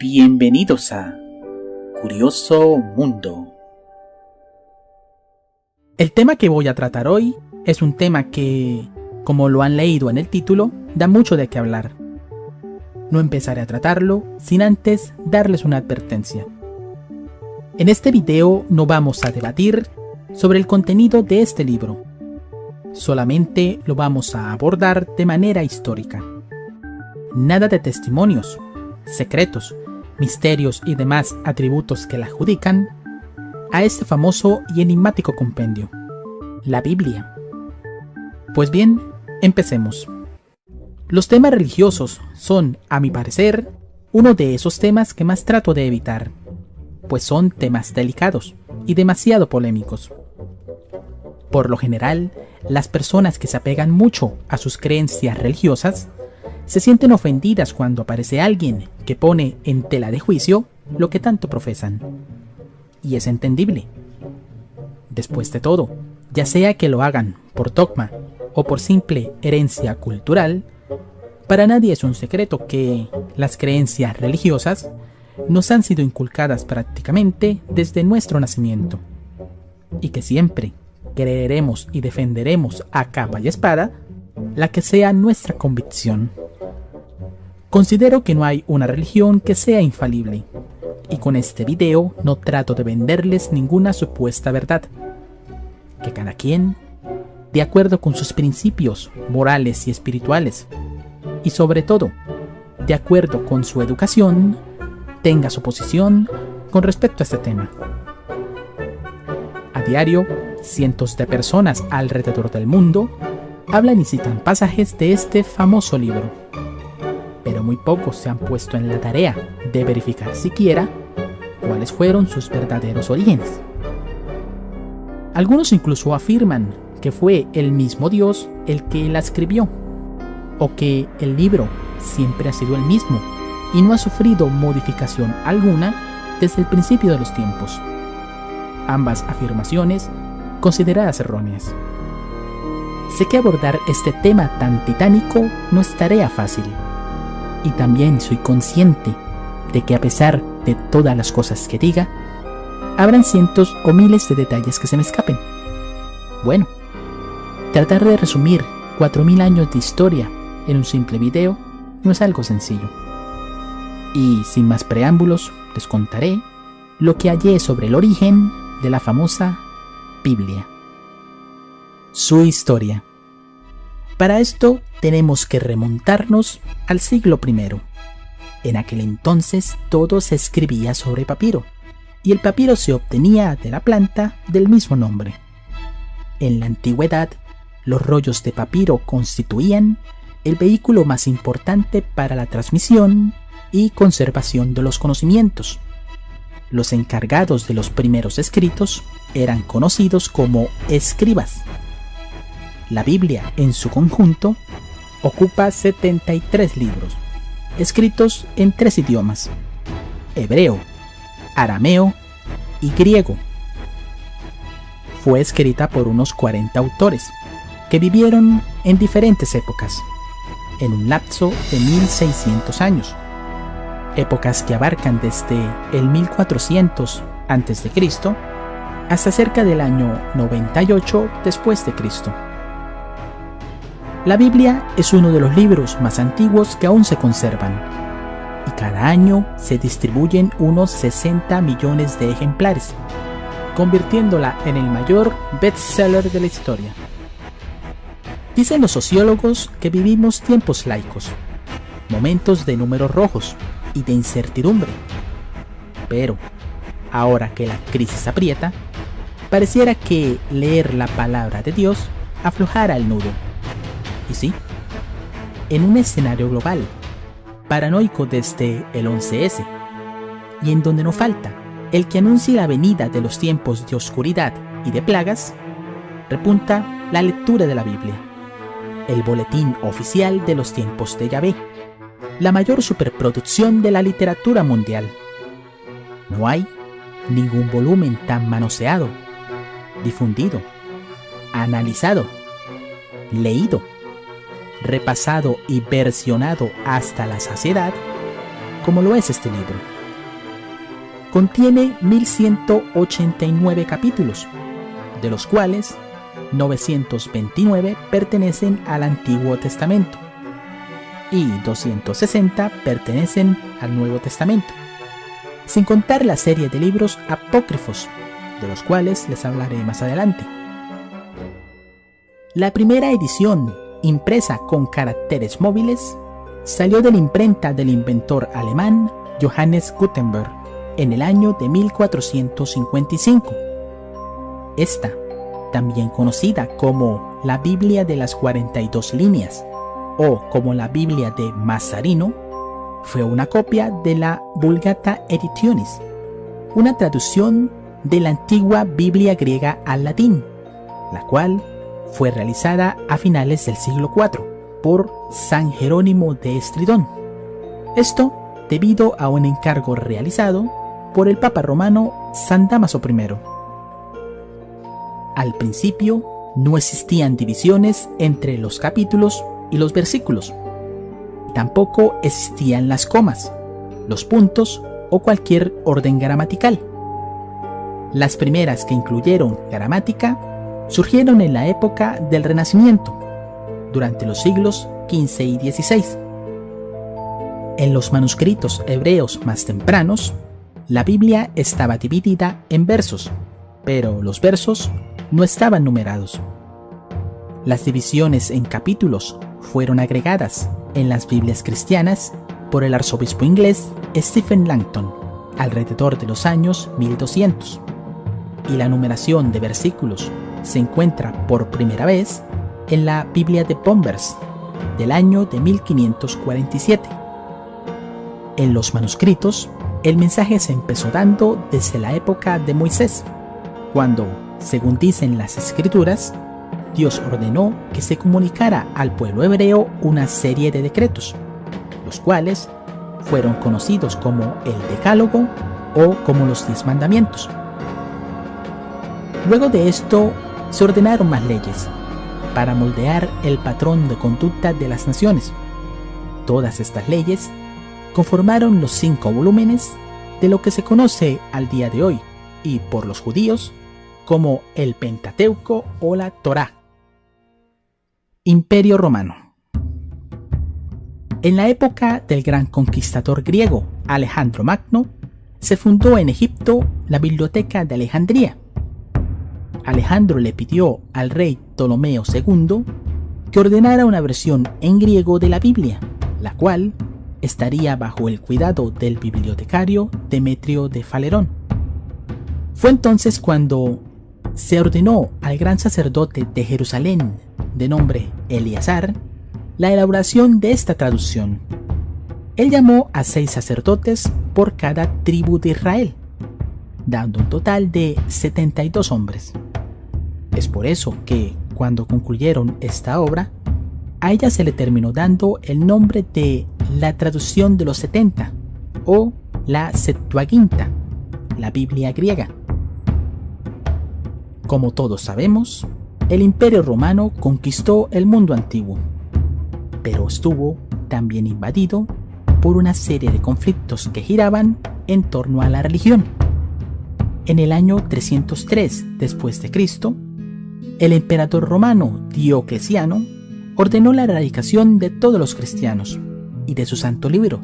Bienvenidos a Curioso Mundo. El tema que voy a tratar hoy es un tema que, como lo han leído en el título, da mucho de qué hablar. No empezaré a tratarlo sin antes darles una advertencia. En este video no vamos a debatir sobre el contenido de este libro. Solamente lo vamos a abordar de manera histórica. Nada de testimonios, secretos, misterios y demás atributos que le adjudican a este famoso y enigmático compendio, la Biblia. Pues bien, empecemos. Los temas religiosos son, a mi parecer, uno de esos temas que más trato de evitar, pues son temas delicados y demasiado polémicos. Por lo general, las personas que se apegan mucho a sus creencias religiosas se sienten ofendidas cuando aparece alguien que pone en tela de juicio lo que tanto profesan. Y es entendible. Después de todo, ya sea que lo hagan por dogma o por simple herencia cultural, para nadie es un secreto que las creencias religiosas nos han sido inculcadas prácticamente desde nuestro nacimiento, y que siempre creeremos y defenderemos a capa y espada la que sea nuestra convicción. Considero que no hay una religión que sea infalible, y con este video no trato de venderles ninguna supuesta verdad. Que cada quien, de acuerdo con sus principios morales y espirituales, y sobre todo, de acuerdo con su educación, tenga su posición con respecto a este tema. A diario, cientos de personas alrededor del mundo hablan y citan pasajes de este famoso libro, pero muy pocos se han puesto en la tarea de verificar siquiera cuáles fueron sus verdaderos orígenes. Algunos incluso afirman que fue el mismo Dios el que la escribió, o que el libro siempre ha sido el mismo y no ha sufrido modificación alguna desde el principio de los tiempos. Ambas afirmaciones consideradas erróneas. Sé que abordar este tema tan titánico no es tarea fácil, y también soy consciente de que a pesar de todas las cosas que diga, habrán cientos o miles de detalles que se me escapen. Bueno, tratar de resumir 4000 años de historia en un simple video no es algo sencillo. Y sin más preámbulos, les contaré lo que hallé sobre el origen de la famosa Biblia. Su historia. Para esto tenemos que remontarnos al siglo I. En aquel entonces todo se escribía sobre papiro, y el papiro se obtenía de la planta del mismo nombre. En la antigüedad, los rollos de papiro constituían el vehículo más importante para la transmisión y conservación de los conocimientos. Los encargados de los primeros escritos eran conocidos como escribas. La Biblia, en su conjunto, ocupa 73 libros, escritos en 3 idiomas: hebreo, arameo y griego. Fue escrita por unos 40 autores, que vivieron en diferentes épocas, en un lapso de 1600 años, épocas que abarcan desde el 1400 a.C. hasta cerca del año 98 después de Cristo. La Biblia es uno de los libros más antiguos que aún se conservan, y cada año se distribuyen unos 60 millones de ejemplares, convirtiéndola en el mayor bestseller de la historia. Dicen los sociólogos que vivimos tiempos laicos, momentos de números rojos y de incertidumbre. Pero, ahora que la crisis aprieta, pareciera que leer la palabra de Dios aflojara el nudo. Y sí, en un escenario global, paranoico desde el 11S, y en donde no falta el que anuncie la venida de los tiempos de oscuridad y de plagas, repunta la lectura de la Biblia, el boletín oficial de los tiempos de Yahvé, la mayor superproducción de la literatura mundial. No hay ningún volumen tan manoseado, difundido, analizado, leído, repasado y versionado hasta la saciedad como lo es este libro. contiene 1189 capítulos, de los cuales 929 pertenecen al Antiguo Testamento y 260 pertenecen al Nuevo Testamento, sin contar la serie de libros apócrifos, de los cuales les hablaré más adelante. La primera edición, impresa con caracteres móviles, salió de la imprenta del inventor alemán Johannes Gutenberg en el año de 1455. Esta, también conocida como la Biblia de las 42 líneas o como la Biblia de Mazzarino, fue una copia de la Vulgata Editionis, una traducción de la antigua Biblia griega al latín, la cual fue realizada a finales del siglo IV por San Jerónimo de Estridón. Esto debido a un encargo realizado por el Papa romano San Dámaso I. Al principio no existían divisiones entre los capítulos y los versículos. Tampoco existían las comas, los puntos o cualquier orden gramatical. Las primeras que incluyeron gramática surgieron en la época del Renacimiento, durante los siglos XV y XVI. En los manuscritos hebreos más tempranos, la Biblia estaba dividida en versos, pero los versos no estaban numerados. Las divisiones en capítulos fueron agregadas en las Biblias cristianas por el arzobispo inglés Stephen Langton alrededor de los años 1200, y la numeración de versículos se encuentra por primera vez en la Biblia de Bombers del año de 1547. En los manuscritos, el mensaje se empezó dando desde la época de Moisés, cuando, según dicen las escrituras, Dios ordenó que se comunicara al pueblo hebreo una serie de decretos, los cuales fueron conocidos como el Decálogo o como los 10 mandamientos. Luego de esto, se ordenaron más leyes para moldear el patrón de conducta de las naciones. Todas estas leyes conformaron los 5 volúmenes de lo que se conoce al día de hoy y por los judíos como el Pentateuco o la Torá. Imperio Romano. En la época del gran conquistador griego Alejandro Magno, se fundó en Egipto la Biblioteca de Alejandría. Alejandro le pidió al rey Ptolomeo II que ordenara una versión en griego de la Biblia, la cual estaría bajo el cuidado del bibliotecario Demetrio de Falerón. Fue entonces cuando se ordenó al gran sacerdote de Jerusalén, de nombre Eleazar, la elaboración de esta traducción. Él llamó a 6 sacerdotes por cada tribu de Israel, dando un total de 72 hombres. Es por eso que, cuando concluyeron esta obra, a ella se le terminó dando el nombre de la traducción de los 70 o la Septuaginta, la Biblia griega. Como todos sabemos, el Imperio Romano conquistó el mundo antiguo, pero estuvo también invadido por una serie de conflictos que giraban en torno a la religión. En el año 303 después de Cristo, el emperador romano Diocleciano ordenó la erradicación de todos los cristianos y de su santo libro.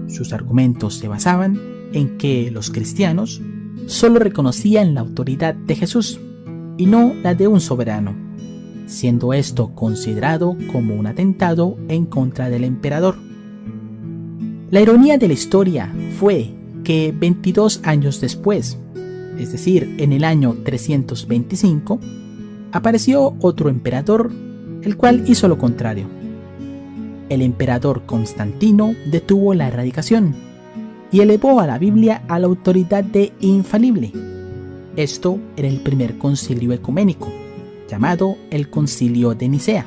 Sus argumentos se basaban en que los cristianos solo reconocían la autoridad de Jesús y no la de un soberano, siendo esto considerado como un atentado en contra del emperador. La ironía de la historia fue que 22 años después, es decir, en el año 325, apareció otro emperador, el cual hizo lo contrario. El emperador Constantino detuvo la erradicación y elevó a la Biblia a la autoridad de infalible. Esto en el primer concilio ecuménico, llamado el Concilio de Nicea.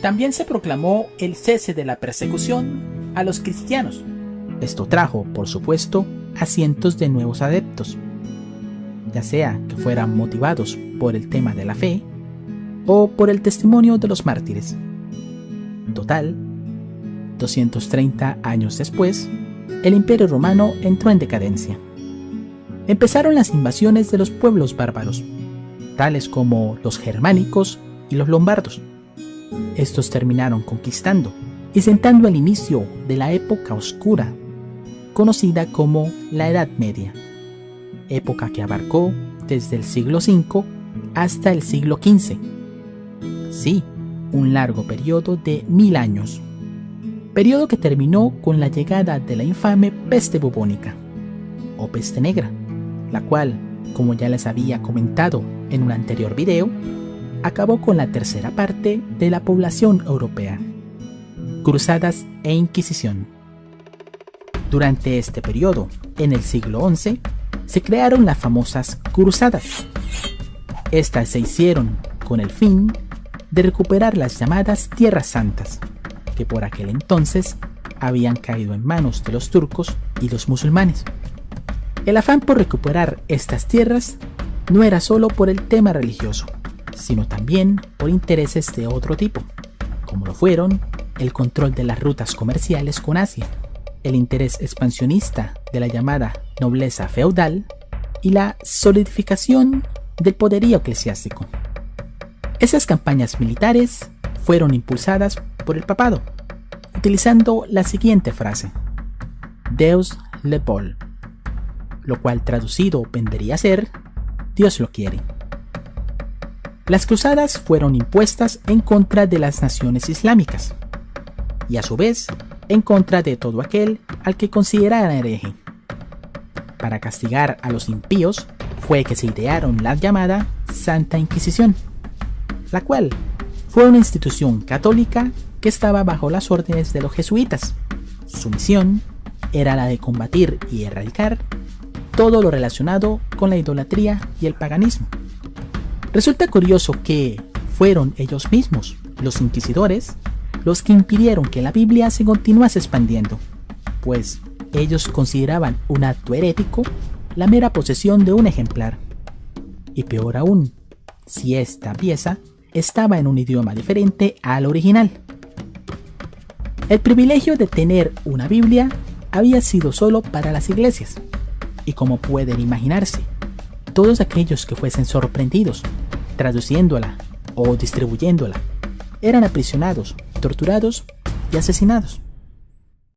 También se proclamó el cese de la persecución a los cristianos. Esto trajo, por supuesto, a cientos de nuevos adeptos, ya sea que fueran motivados por el tema de la fe o por el testimonio de los mártires. Total, 230 años después, el Imperio Romano entró en decadencia. Empezaron las invasiones de los pueblos bárbaros, tales como los germánicos y los lombardos. Estos terminaron conquistando y sentando el inicio de la época oscura, conocida como la Edad Media, época que abarcó desde el siglo V hasta el siglo XV. Sí, un largo periodo de 1000 años, periodo que terminó con la llegada de la infame peste bubónica, o peste negra, la cual, como ya les había comentado en un anterior video, acabó con la tercera parte de la población europea. Cruzadas e Inquisición. Durante este periodo, en el siglo XI, se crearon las famosas cruzadas. Estas se hicieron con el fin de recuperar las llamadas Tierras Santas, que por aquel entonces habían caído en manos de los turcos y los musulmanes. El afán por recuperar estas tierras no era solo por el tema religioso, sino también por intereses de otro tipo, como lo fueron el control de las rutas comerciales con Asia, el interés expansionista de la llamada nobleza feudal y la solidificación del poderío eclesiástico. Esas campañas militares fueron impulsadas por el papado, utilizando la siguiente frase: Deus le vole, lo cual traducido vendría a ser Dios lo quiere. Las cruzadas fueron impuestas en contra de las naciones islámicas y a su vez en contra de todo aquel al que consideraran hereje. Para castigar a los impíos fue que se idearon la llamada Santa Inquisición, la cual fue una institución católica que estaba bajo las órdenes de los jesuitas. Su misión era la de combatir y erradicar todo lo relacionado con la idolatría y el paganismo. Resulta curioso que fueron ellos mismos, los inquisidores, los que impidieron que la Biblia se continuase expandiendo, pues ellos consideraban un acto herético la mera posesión de un ejemplar. Y peor aún, si esta pieza estaba en un idioma diferente al original. El privilegio de tener una Biblia había sido solo para las iglesias, y como pueden imaginarse, todos aquellos que fuesen sorprendidos traduciéndola o distribuyéndola eran aprisionados, torturados y asesinados.